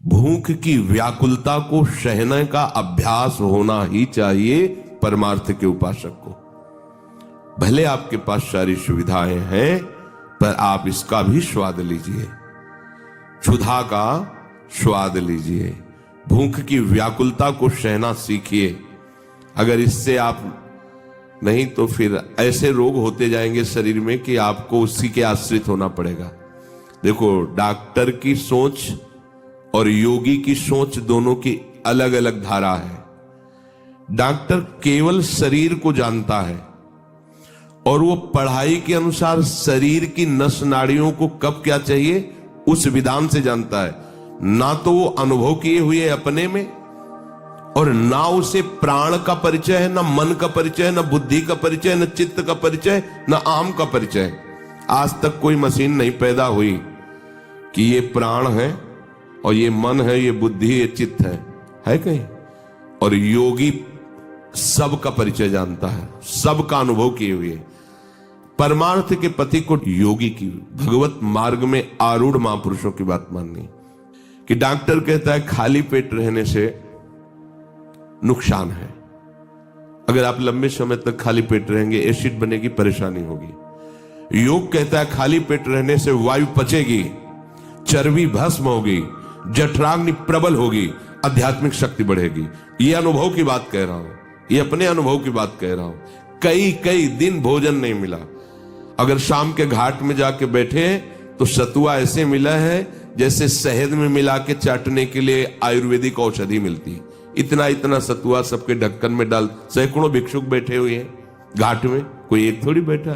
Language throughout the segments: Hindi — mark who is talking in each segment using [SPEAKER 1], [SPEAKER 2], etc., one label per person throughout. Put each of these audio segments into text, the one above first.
[SPEAKER 1] भूख की व्याकुलता को सहने का अभ्यास होना ही चाहिए परमार्थ के उपासक को। भले आपके पास सारी सुविधाएं हैं, पर आप इसका भी स्वाद लीजिए, क्षुधा का स्वाद लीजिए, भूख की व्याकुलता को सहना सीखिए। अगर इससे आप नहीं तो फिर ऐसे रोग होते जाएंगे शरीर में कि आपको उसी के आश्रित होना पड़ेगा। देखो, डॉक्टर की सोच और योगी की सोच दोनों की अलग अलग धारा है। डॉक्टर केवल शरीर को जानता है और वो पढ़ाई के अनुसार शरीर की नस नाड़ियों को कब क्या चाहिए उस विधान से जानता है। ना तो वो अनुभव किए हुए अपने में, और ना उसे प्राण का परिचय है, ना मन का परिचय है, ना बुद्धि का परिचय, ना चित्त का परिचय, ना आम का परिचय। आज तक कोई मशीन नहीं पैदा हुई कि ये प्राण है और ये मन है, ये बुद्धि, ये चित्त है कहीं? और योगी सबका परिचय जानता है, सबका अनुभव किए हुए। परमार्थ के पति को योगी की भगवत मार्ग में आरूढ़ महापुरुषों की बात माननी कि डॉक्टर कहता है खाली पेट रहने से नुकसान है। अगर आप लंबे समय तक खाली पेट रहेंगे एसिड बनने की परेशानी होगी। योग कहता है खाली पेट रहने से वायु पचेगी, चर्बी भस्म होगी, जठराग्नि प्रबल होगी, आध्यात्मिक शक्ति बढ़ेगी। ये अनुभव की बात कह रहा हूं, ये अपने अनुभव की बात कह रहा हूं। कई दिन भोजन नहीं मिला। अगर शाम के घाट में जाके बैठे तो सतुआ ऐसे मिला है जैसे शहद में मिला के चाटने के लिए आयुर्वेदिक औषधि मिलती। इतना सतुआ सबके ढक्कन में डाल, सैकड़ों भिक्षुक बैठे हुए हैं घाट में, कोई एक थोड़ी बैठा।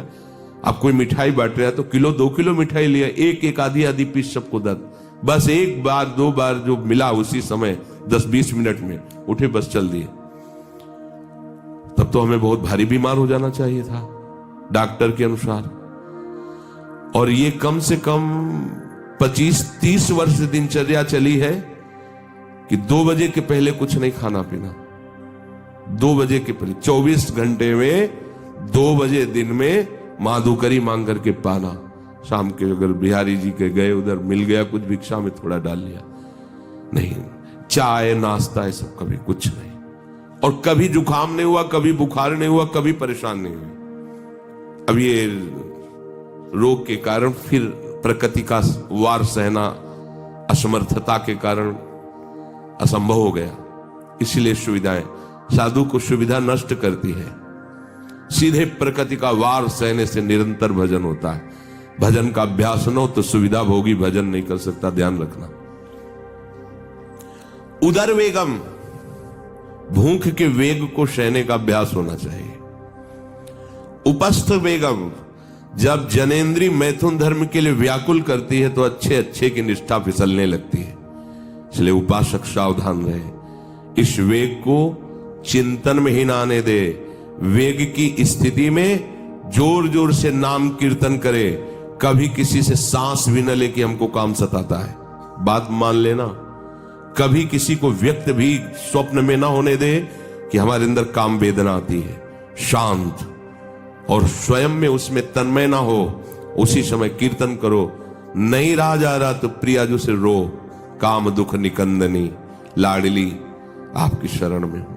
[SPEAKER 1] आप कोई मिठाई बांट रहे हैं तो किलो 2 किलो मिठाई लिया, एक आधी पीस सबको दर्द। बस एक बार 2 बार जो मिला उसी समय 10-20 मिनट में उठे, बस चल दिए। तब तो हमें बहुत भारी बीमार हो जाना चाहिए था डॉक्टर के अनुसार। और ये कम से कम 25-30 वर्ष दिनचर्या चली है कि 2 बजे के पहले कुछ नहीं खाना पीना। 2 बजे के पहले 24 घंटे में 2 बजे दिन में माधुकरी मांग करके पाना। शाम के अगर बिहारी जी के गए उधर मिल गया कुछ भिक्षा में थोड़ा डाल लिया, नहीं चाय नाश्ता ये सब कभी कुछ नहीं। और कभी जुकाम नहीं हुआ, कभी बुखार नहीं हुआ, कभी परेशान नहीं हुई। अब ये रोग के कारण फिर प्रकृति का वार सहना असमर्थता के कारण असंभव हो गया। इसलिए सुविधाएं साधु को सुविधा नष्ट करती है। सीधे प्रकृति का वार सहने से निरंतर भजन होता है। भजन का अभ्यास न हो तो सुविधा भोगी भजन नहीं कर सकता, ध्यान रखना। उदर वेगम, भूख के वेग को सहने का अभ्यास होना चाहिए। उपस्थ वेगम, जब जनेंद्री मैथुन धर्म के लिए व्याकुल करती है तो अच्छे की निष्ठा फिसलने लगती है। इसलिए उपासक सावधान रहे, इस वेग को चिंतन में ही ना आने दे। वेग की स्थिति में जोर से नाम कीर्तन करे, कभी किसी से सांस भी न ले कि हमको काम सताता है, बात मान लेना। कभी किसी को व्यक्त भी स्वप्न में ना होने दे कि हमारे अंदर काम वेदना आती है। शांत और स्वयं में उसमें तन्मय ना हो, उसी समय कीर्तन करो। नहीं रहा जा रहा तो प्रियाजू से रो, काम दुख निकंदनी लाडली आपकी शरण में हूं,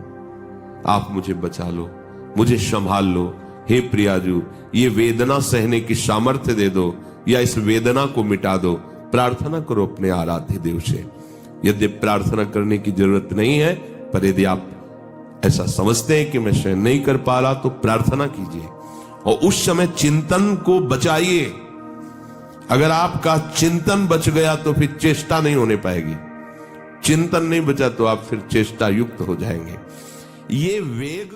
[SPEAKER 1] आप मुझे बचा लो, मुझे संभाल लो। हे प्रियाजू, ये वेदना सहने की सामर्थ्य दे दो या इस वेदना को मिटा दो। प्रार्थना करो अपने आराध्य देव से। यदि प्रार्थना करने की जरूरत नहीं है, पर यदि आप ऐसा समझते हैं कि मैं सहन नहीं कर पा रहा तो प्रार्थना कीजिए और उस समय चिंतन को बचाइए। अगर आपका चिंतन बच गया तो फिर चेष्टा नहीं होने पाएगी। चिंतन नहीं बचा तो आप फिर चेष्टा युक्त हो जाएंगे। ये वेग